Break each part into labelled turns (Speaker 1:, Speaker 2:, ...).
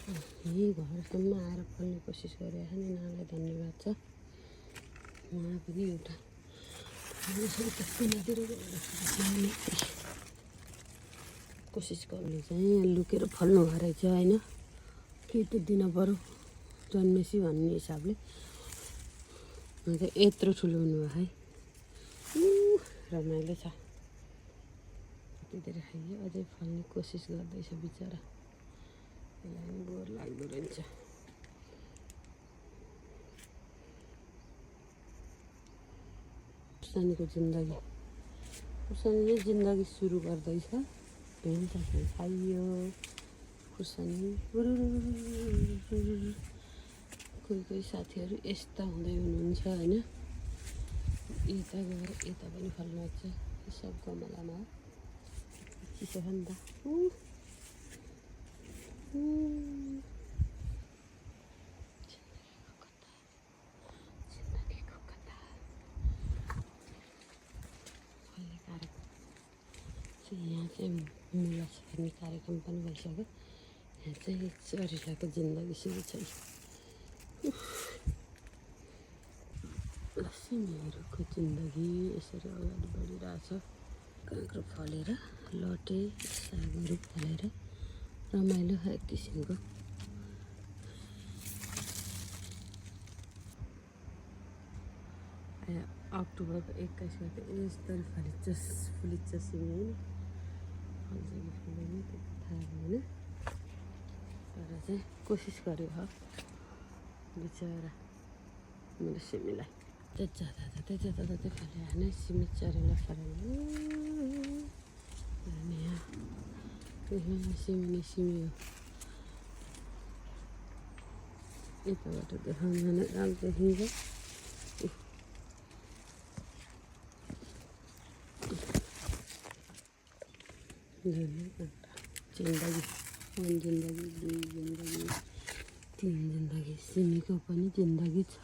Speaker 1: यही घरसम्म आएर फल्ने कोसिस गरिरहेको नि नालाई धन्यवाद छ। उहाँ पनि एउटा पिनातिर कोसिस गर्नु चाहिँ लुकेर फल्नु भए रहेछ होइन, केही त दिन पऱ्यो जन्मेसी भन्ने हिसाबले। अन्त यत्रो ठुलो हुनुभयो है, रमाइलो छ। कति धेरै खाइयो, अझै फल्ने कोसिस गर्दैछ बिचरा, त्यसलाई पनि बोर लाग्दो रहेछ। खुर्सानीको जिन्दगी, खुर्सानीले जिन्दगी सुरु गर्दैछ। भेन्ट खाइयो खुर्सानी। कोही कोही साथीहरू यस्ता हुँदै हुनुहुन्छ होइन, यता गएर यता पनि फल्नु छ। सब गमलामा चिसो छ नि त। यहाँ चाहिँ मुला छर्ने कार्यक्रम पनि भइसक्यो। यहाँ चाहिँ चरिलाको जिन्दगी सुरु छ। सिमीहरूको जिन्दगी यसरी अगाडि बढिरहेछ। काँक्रो फलेर, लटे सागहरू फलेर रमाइलो एक किसिमको। अक्टोबरको 21 गते यस्तरी फुलिन्छ सिमी होइन, फल्छ कि फल्दैन त्यो थाहा भएन, तर चाहिँ कोसिस गर्यो हो बिचरा मेरो सिमीलाई। जति फल्यो होइन, सिमी चरेला फलेर सिमी नै सिमी हो। यताबाट देखाउनु भने राम्रो देखिन्छ। जिन्दगी, 1 जिन्दगी, 2 जिन्दगी, 3 जिन्दगी, सिमीको पनि जिन्दगी छ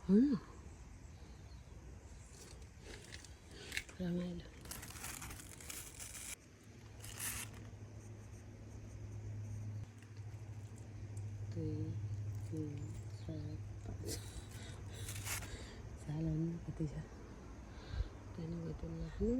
Speaker 1: होइन। रमाइलो। 2, 3, 4, 5 झाल कति छ, त्यहाँदेखि